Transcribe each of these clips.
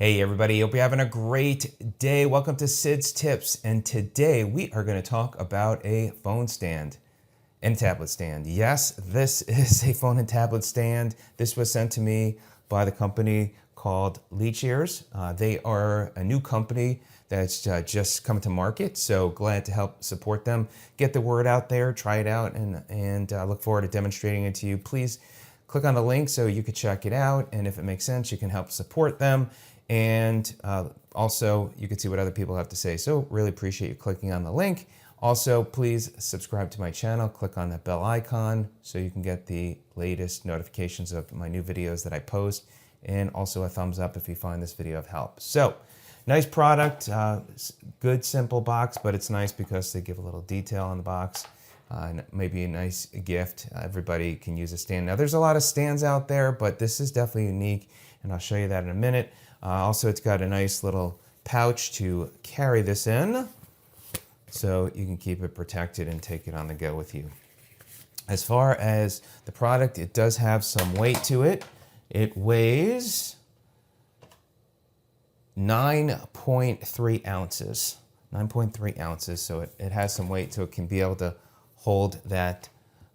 Hey everybody, hope you're having a great day. Welcome to Sid's Tips, and today we are going to talk about a phone stand and tablet stand. Yes, this is a phone and tablet stand. This was sent to me by the company called Licheers. They are a new company that's just come to market, so glad to help support them. Get the word out there, try it out, and look forward to demonstrating it to you. Please click on the link so you can check it out, and if it makes sense, you can help support them. And also, you can see what other people have to say. So really appreciate you clicking on the link. Also, please subscribe to my channel. Click on that bell icon so you can get the latest notifications of my new videos that I post. And also a thumbs up if you find this video of help. So, nice product, good simple box, but it's nice because they give a little detail on the box. And maybe a nice gift. Everybody can use a stand. Now, there's a lot of stands out there, but this is definitely unique, and I'll show you that in a minute. Also, it's got a nice little pouch to carry this in, so you can keep it protected and take it on the go with you. As far as the product, it does have some weight to it. It weighs 9.3 ounces. 9.3 ounces, so it has some weight, so it can be able to hold that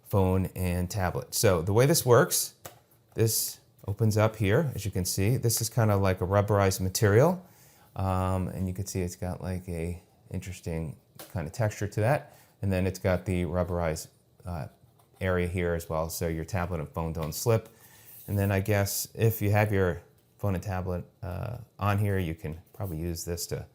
phone and tablet. So the way this works, this opens up here, as you can see. This is kind of like a rubberized material, and you can see it's got like a interesting kind of texture to that. And then it's got the rubberized area here as well, so your tablet and phone don't slip. And then I guess if you have your phone and tablet on here, you can probably use this to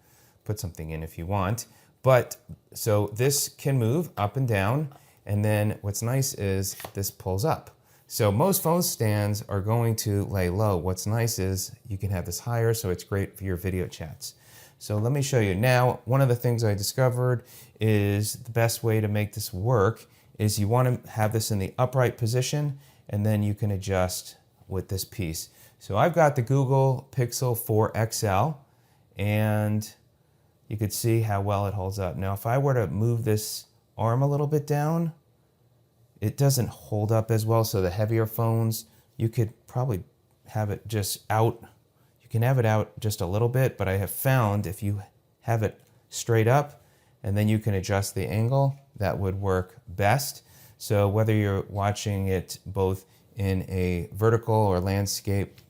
put something in if you want. But so this can move up and down, and then what's nice is this pulls up. So most phone stands are going to lay low. What's nice is you can have this higher, so it's great for your video chats. So let me show you. Now, one of the things I discovered is the best way to make this work is you want to have this in the upright position, and then you can adjust with this piece. So I've got the Google Pixel 4 XL, and you could see how well it holds up. Now, if I were to move this arm a little bit down, it doesn't hold up as well. So the heavier phones, you could probably have it just out. You can have it out just a little bit, but I have found if you have it straight up and then you can adjust the angle, that would work best. So whether you're watching it both in a vertical or landscape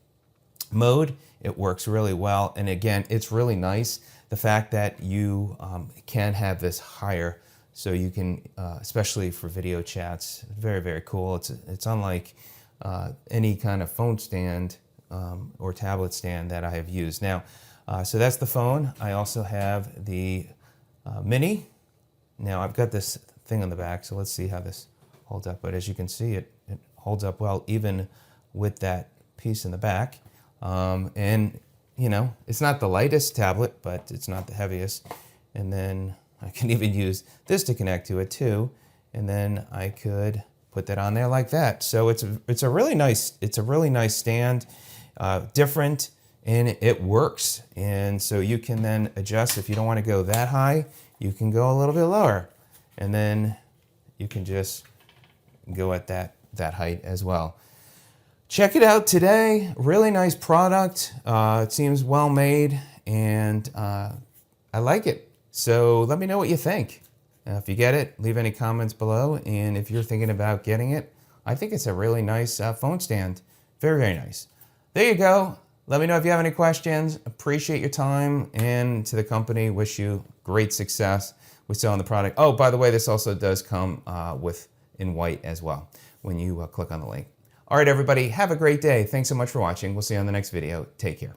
mode, it works really well. And again, it's really nice, the fact that you can have this higher, so you can, especially for video chats, very, very cool. It's unlike any kind of phone stand or tablet stand that I have used. Now, so that's the phone. I also have the Mini. Now, I've got this thing on the back, so let's see how this holds up. But as you can see, it holds up well, even with that piece in the back. And, you know, it's not the lightest tablet, but it's not the heaviest. And then I can even use this to connect to it too, and then I could put that on there like that. So it's a really nice stand, different, and it works. And so you can then adjust. If you don't want to go that high, you can go a little bit lower, and then you can just go at that height as well. Check it out today. Really nice product. It seems well made, and I like it. So let me know what you think. If you get it, leave any comments below. And if you're thinking about getting it, I think it's a really nice phone stand. Very, very nice. There you go. Let me know if you have any questions. Appreciate your time. And to the company, wish you great success with selling the product. Oh, by the way, this also does come in white as well when you click on the link. All right, everybody, have a great day. Thanks so much for watching. We'll see you on the next video. Take care.